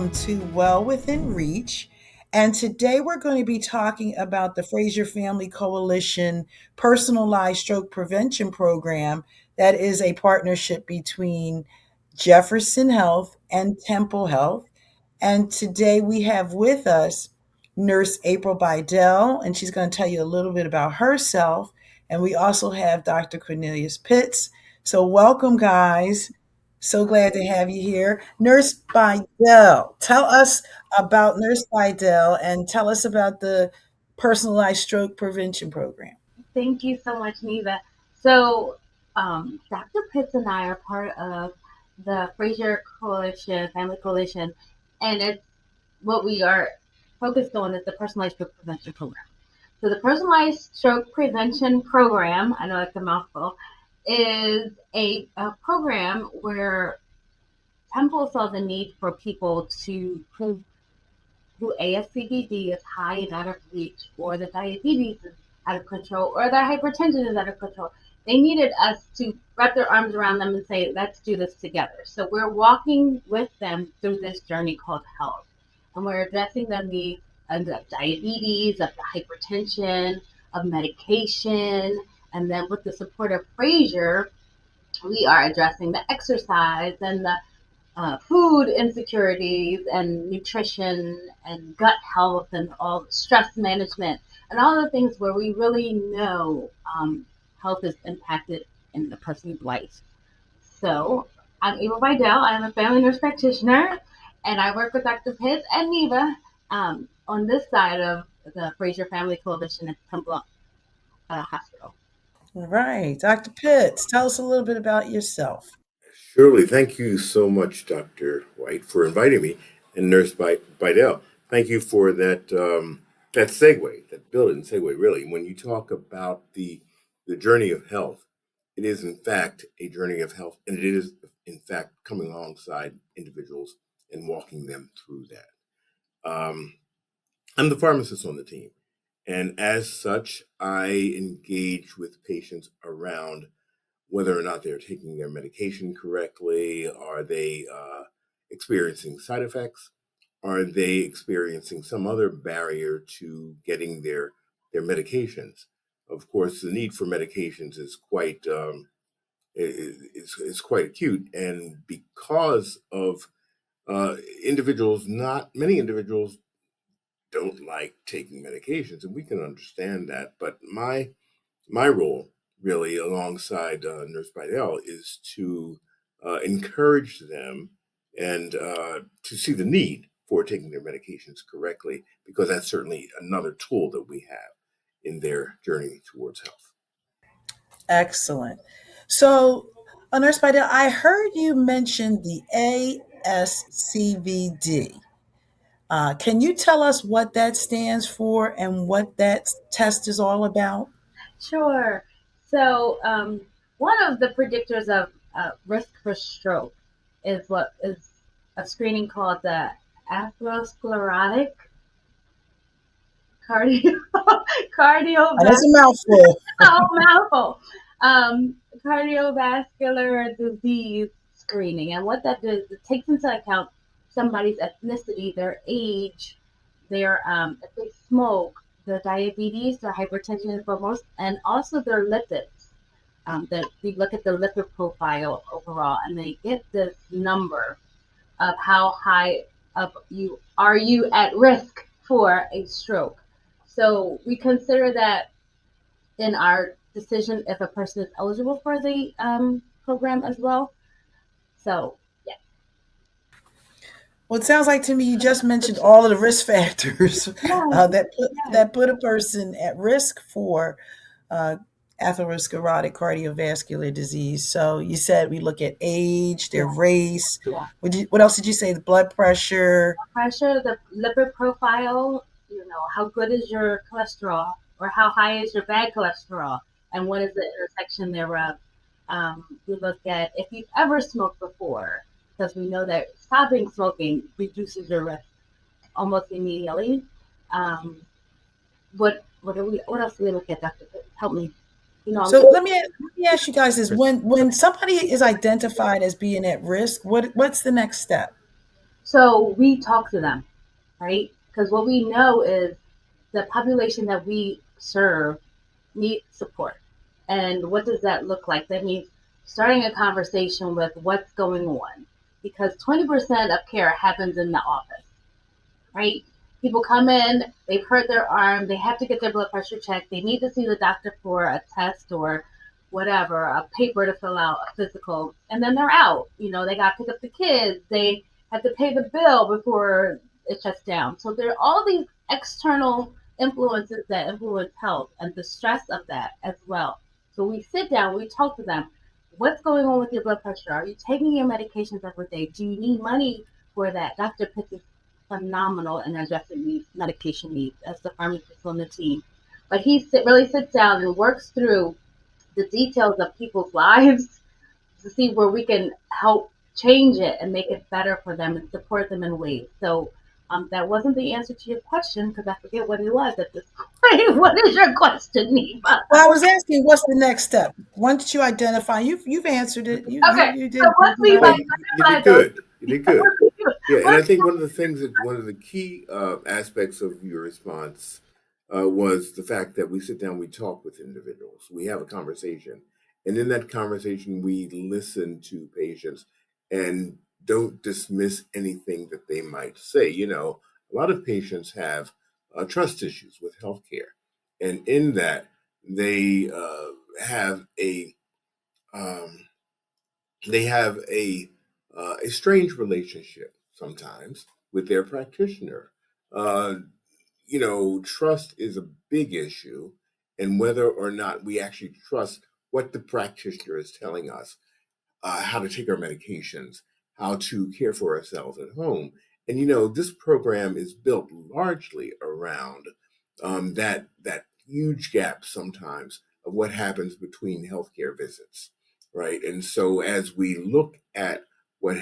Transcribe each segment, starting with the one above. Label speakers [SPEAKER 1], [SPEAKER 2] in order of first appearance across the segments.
[SPEAKER 1] welcome to Well Within Reach. And today we're going to be talking about the Frazier Family Coalition personalized stroke prevention program that is a partnership between Jefferson Health and Temple Health. And today we have with us Nurse April Bidell, and she's going to tell you a little bit about herself. And we also have Dr. Cornelius Pitts. So, welcome, guys. So glad to have you here. Nurse Bidell, tell us about Nurse Bidell and tell us about the personalized stroke prevention program.
[SPEAKER 2] Thank you so much, Neva. So, Dr. Pitts and I are part of the Frazier Coalition, Family Coalition, and it's what we are focused on is the personalized stroke prevention program. So, the personalized stroke prevention program, I know it's a mouthful, is a program where Temple saw the need for people to prove who ASCVD is high and out of reach, or the diabetes is out of control, or their hypertension is out of control. They needed us to wrap their arms around them and say, let's do this together. So we're walking with them through this journey called health. And we're addressing the needs of the diabetes, of the hypertension, of medication. And then with the support of Frazier, we are addressing the exercise and the food insecurities and nutrition and gut health and all stress management and all the things where we really know health is impacted in the person's life. So I'm Eva Bidell. I'm a family nurse practitioner, and I work with Dr. Pitts and Neva on this side of the Frazier Family Coalition at Temple Hospital.
[SPEAKER 1] All right, Dr. Pitts, tell us a little bit about yourself.
[SPEAKER 3] Surely, thank you so much, Dr. White, for inviting me, and Nurse Bidell. Thank you for that segue, that built-in segue. Really, when you talk about the journey of health, it is in fact a journey of health, and it is in fact coming alongside individuals and walking them through that. I'm the pharmacist on the team, and as such, I engage with patients around whether or not they're taking their medication correctly. Are they experiencing side effects? Are they experiencing some other barrier to getting their medications? Of course, the need for medications is is quite acute, and because of not many individuals don't like taking medications, and we can understand that. But my role, really, alongside Nurse Bidell, is to encourage them and to see the need for taking their medications correctly, because that's certainly another tool that we have in their journey towards health.
[SPEAKER 1] Excellent. So, Nurse Bidell, I heard you mention the ASCVD. Can you tell us what that stands for and what that test is all about?
[SPEAKER 2] Sure. So, one of the predictors of risk for stroke is what is a screening called the atherosclerotic cardio cardiovascular
[SPEAKER 1] That's a mouthful.
[SPEAKER 2] mouthful cardiovascular disease screening. And what that does, it takes into account somebody's ethnicity, their age, their if they smoke, the diabetes, their hypertension foremost, and also their lipids. That we look at the lipid profile overall, and they get this number of how high up you at risk for a stroke. So we consider that in our decision if a person is eligible for the program as well. So yeah.
[SPEAKER 1] Well, it sounds like to me you just mentioned all of the risk factors
[SPEAKER 2] Yeah, yeah,
[SPEAKER 1] that put a person at risk for uh, atherosclerotic cardiovascular disease. So you said we look at age, their
[SPEAKER 2] yeah,
[SPEAKER 1] race.
[SPEAKER 2] yeah.
[SPEAKER 1] What else did you say? The blood pressure.
[SPEAKER 2] Pressure, the lipid profile, how good is your cholesterol or how high is your bad cholesterol and what is the intersection thereof. We look at if you've ever smoked before, because we know that stopping smoking reduces your risk almost immediately. Um, what else do we look at, Doctor? Help me. I'm
[SPEAKER 1] So let me ask you guys this: when somebody is identified as being at risk, what's the next step?
[SPEAKER 2] So we talk to them, right? Because what we know is the population that we serve needs support. And what does that look like? That means starting a conversation with what's going on. Because 20% of care happens in the office, right? People come in, they've hurt their arm, they have to get their blood pressure checked, they need to see the doctor for a test or whatever, a paper to fill out, a physical, and then they're out. They got to pick up the kids, they have to pay the bill before it shuts down. So there are all these external influences that influence health and the stress of that as well. So we sit down, we talk to them. What's going on with your blood pressure? Are you taking your medications every day? Do you need money for that? Dr. Pitts is phenomenal in addressing these medication needs as the pharmacist on the team. But he really sits down and works through the details of people's lives to see where we can help change it and make it better for them and support them in ways. So that wasn't the answer to your question because I forget what it was at this point. What is your question, Neva?
[SPEAKER 1] Well, I was asking, what's the next step? Once you identify, you've answered it.
[SPEAKER 2] Okay,
[SPEAKER 1] You
[SPEAKER 2] so
[SPEAKER 1] did
[SPEAKER 2] once
[SPEAKER 1] you
[SPEAKER 2] we've
[SPEAKER 3] Well,
[SPEAKER 1] right.
[SPEAKER 3] you did
[SPEAKER 2] identified those,
[SPEAKER 3] good. You did good. Yeah, and I
[SPEAKER 2] once,
[SPEAKER 3] think one of the things that one of the key aspects of your response was the fact that we sit down, we talk with individuals, we have a conversation, and in that conversation, we listen to patients and don't dismiss anything that they might say. A lot of patients have trust issues with healthcare, and in that, they have um, a strange relationship sometimes with their practitioner. Uh, trust is a big issue, and whether or not we actually trust what the practitioner is telling us, how to take our medications, how to care for ourselves at home. And this program is built largely around that huge gap sometimes of what happens between healthcare visits, right? And so as we look at what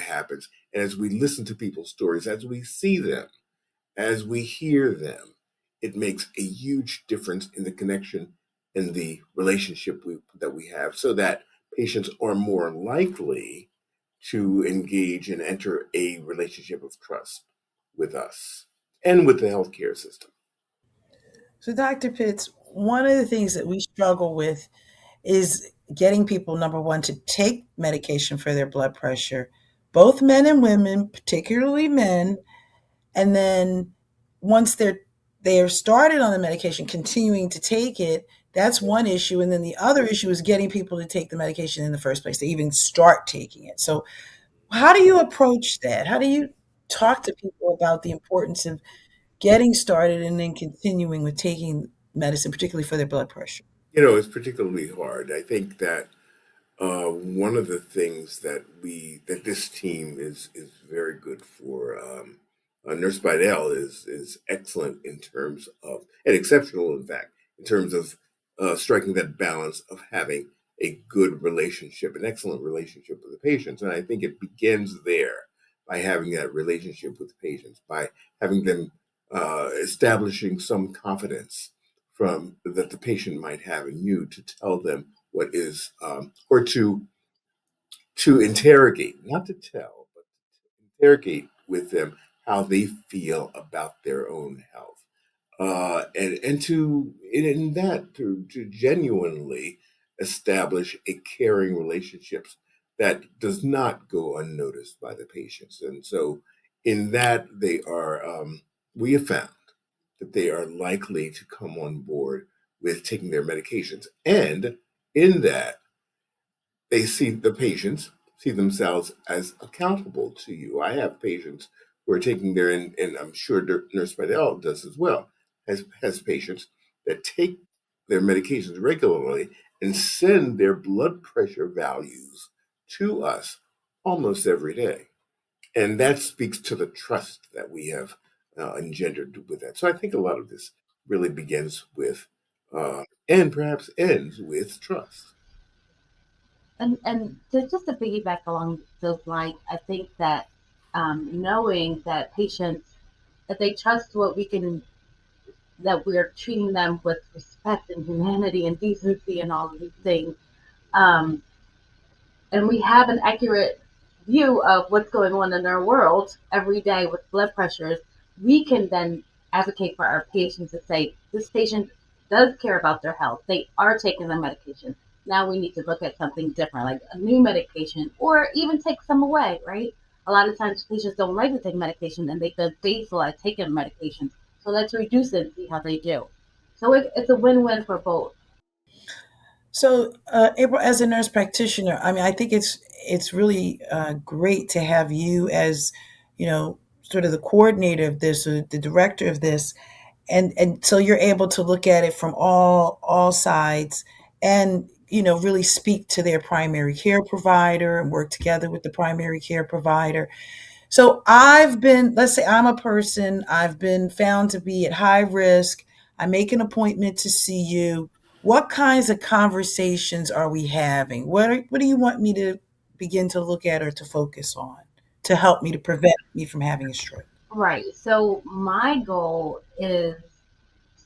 [SPEAKER 3] happens, and as we listen to people's stories, as we see them, as we hear them, it makes a huge difference in the connection and the relationship that we have, so that patients are more likely to engage and enter a relationship of trust with us and with the healthcare system.
[SPEAKER 1] So, Dr. Pitts, one of the things that we struggle with is getting people, number one, to take medication for their blood pressure, both men and women, particularly men. And then once they're started on the medication, continuing to take it, that's one issue. And then the other issue is getting people to take the medication in the first place, to even start taking it. So how do you approach that? How do you talk to people about the importance of getting started and then continuing with taking medicine, particularly for their blood pressure?
[SPEAKER 3] It's particularly hard. I think that one of the things that this team is very good for. Nurse Bidell is excellent in terms of, and exceptional in fact, in terms of striking that balance of having a good relationship, an excellent relationship with the patients. And I think it begins there, by having that relationship with the patients, by having them establishing some confidence from that the patient might have in you to tell them what is, or to interrogate, not to tell, but to interrogate with them how they feel about their own health, and to in that to genuinely establish a caring relationships that does not go unnoticed by the patients. And so in that, they are, we have found that they are likely to come on board with taking their medications, and in that, they see the patients see themselves as accountable to you. I have patients who are taking their, and I'm sure Nurse Bidell does as well, has patients that take their medications regularly and send their blood pressure values to us almost every day. And that speaks to the trust that we have engendered with that. So I think a lot of this really begins with, and perhaps ends with, trust.
[SPEAKER 2] and just to piggyback along those lines, I think that knowing that patients, that they trust what we can, that we're treating them with respect and humanity and decency and all of these things, um, and we have an accurate view of what's going on in our world every day with blood pressures, we can then advocate for our patients to say, this patient does care about their health. They are taking the medication. Now we need to look at something different, like a new medication, or even take some away, right? A lot of times patients don't like to take medication and they feel basal at taking medication. So let's reduce it and see how they do. So it's a win-win for both.
[SPEAKER 1] So, April, as a nurse practitioner, I mean, I think it's really great to have you as, sort of the coordinator of this, or the director of this, and so you're able to look at it from all sides, and really speak to their primary care provider and work together with the primary care provider. So let's say I'm a person, I've been found to be at high risk. I make an appointment to see you. What kinds of conversations are we having? What do you want me to begin to look at or to focus on to help me to prevent me from having a stroke?
[SPEAKER 2] Right. So my goal is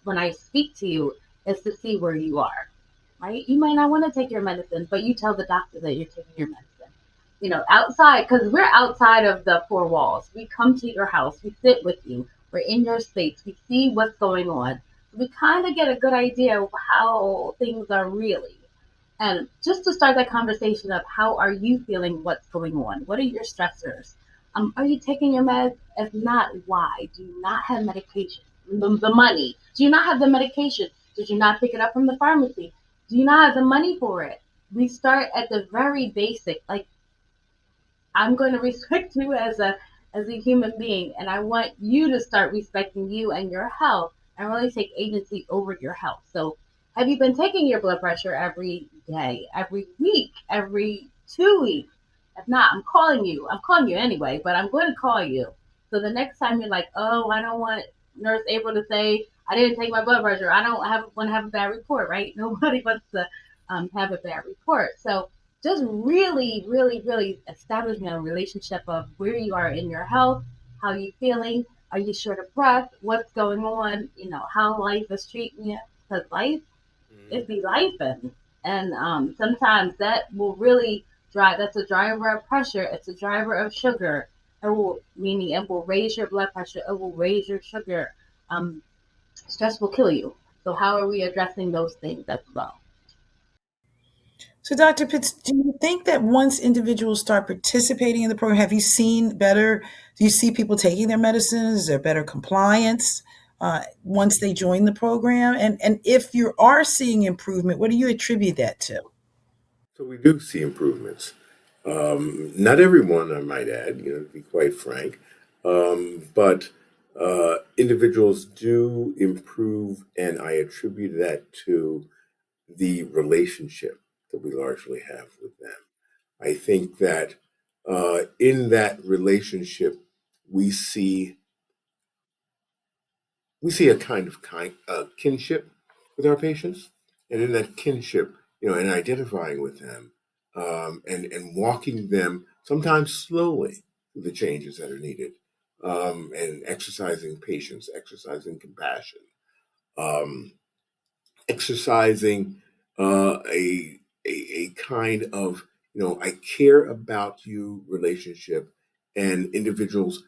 [SPEAKER 2] when I speak to you is to see where you are. Right? You might not want to take your medicine, but you tell the doctor that you're taking your medicine. Outside, because we're outside of the four walls. We come to your house, we sit with you, we're in your space, we see what's going on. We kind of get a good idea of how things are really. And just to start that conversation of how are you feeling, what's going on? What are your stressors? Are you taking your meds? If not, why? Do you not have medication? The money. Do you not have the medication? Did you not pick it up from the pharmacy? Do you not have the money for it? We start at the very basic. Like, I'm going to respect you as a human being, and I want you to start respecting you and your health, and really take agency over your health. So, have you been taking your blood pressure every day, every week, every 2 weeks? If not, I'm calling you. I'm calling you anyway, but I'm going to call you. So the next time you're like, oh, I don't want Nurse April to say I didn't take my blood pressure. I don't want to have a bad report, right? Nobody wants to have a bad report. So just really, really, really establishing a relationship of where you are in your health, how you feeling, are you short of breath, what's going on, how life is treating you. Because life, it be life, and sometimes that will really drive. That's a driver of pressure. It's a driver of sugar. Meaning it will raise your blood pressure. It will raise your sugar. Um, Stress will kill you. So how are we addressing those things as well?
[SPEAKER 1] So, Dr. Pitts, do you think that once individuals start participating in the program, have you seen better? Do you see people taking their medicines? Is there better compliance once they join the program? And if you are seeing improvement, what do you attribute that to?
[SPEAKER 3] So we do see improvements. Not everyone, I might add, to be quite frank, but individuals do improve, and I attribute that to the relationship that we largely have with them. I think that in that relationship, we see we see a kind of kinship with our patients, and in that kinship, and identifying with them, and walking them sometimes slowly through the changes that are needed, and exercising patience, exercising compassion, um, exercising a kind of I care about you relationship, and individuals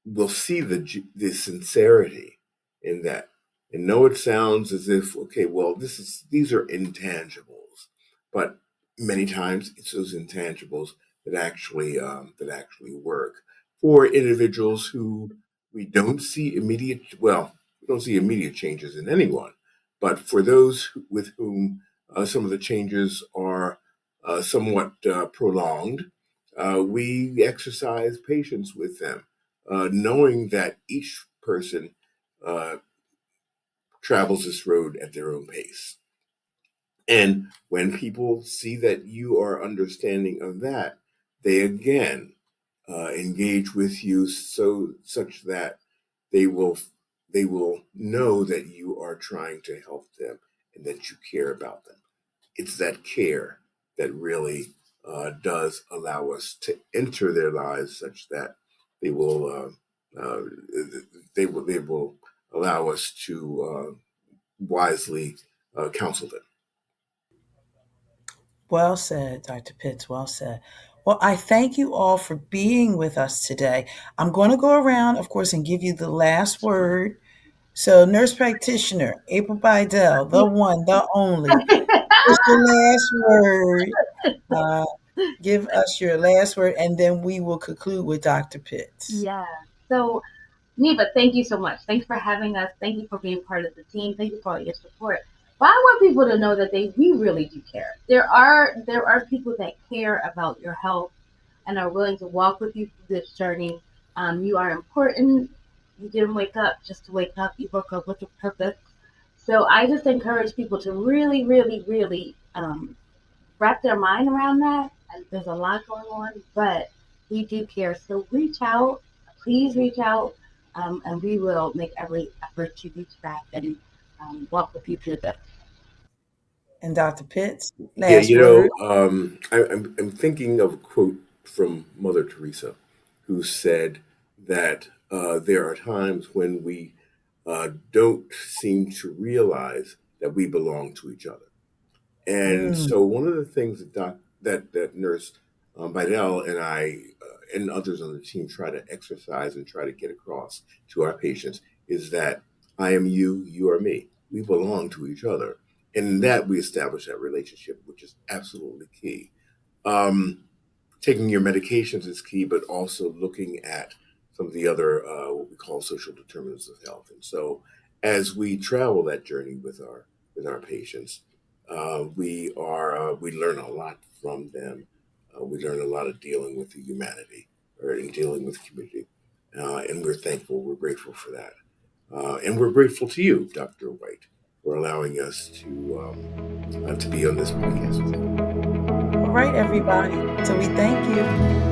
[SPEAKER 3] will see the sincerity in that. And know it sounds as if, okay, well, these are intangibles, but many times it's those intangibles that actually work for individuals who we don't see immediate. Well, we don't see immediate changes in anyone, but for those with whom some of the changes are somewhat prolonged, we exercise patience with them, knowing that each person uh, travels this road at their own pace. And when people see that you are understanding of that, they again engage with you such that they will they will know that you are trying to help them and that you care about them. It's that care that really does allow us to enter their lives such that they will they will allow us to wisely counsel them.
[SPEAKER 1] Well said, Dr. Pitts. Well said. Well, I thank you all for being with us today. I'm going to go around, of course, and give you the last word. So, nurse practitioner, April Bidell, the one, the only. What's your last word? Uh, give us your last word, and then we will conclude with Dr. Pitts.
[SPEAKER 2] Yeah. So, Neva, thank you so much. Thanks for having us. Thank you for being part of the team. Thank you for all your support. But I want people to know that we really do care. There are people that care about your health and are willing to walk with you through this journey. You are important. You didn't wake up just to wake up. You woke up with a purpose. So I just encourage people to really, really, really wrap their mind around that. And there's a lot going on, but we do care. So reach out. Please reach out, and we will make every effort to reach back and walk with you through this.
[SPEAKER 1] And Dr. Pitts,
[SPEAKER 3] Yeah,
[SPEAKER 1] last word.
[SPEAKER 3] I'm thinking of a quote from Mother Teresa, who said that there are times when we don't seem to realize that we belong to each other. And
[SPEAKER 1] Mm,
[SPEAKER 3] so one of the things that nurse Bidell and I and others on the team try to exercise and try to get across to our patients is that I am you, you are me. We belong to each other. And in that we establish that relationship, which is absolutely key. Um, Taking your medications is key, but also looking at some of the other what we call social determinants of health. And so, as we travel that journey with our patients, we learn a lot from them. We learn a lot of dealing with the humanity or in dealing with community, and we're thankful. We're grateful for that, and we're grateful to you, Dr. White, for allowing us to be on this podcast with you.
[SPEAKER 1] all right, everybody. So we thank you.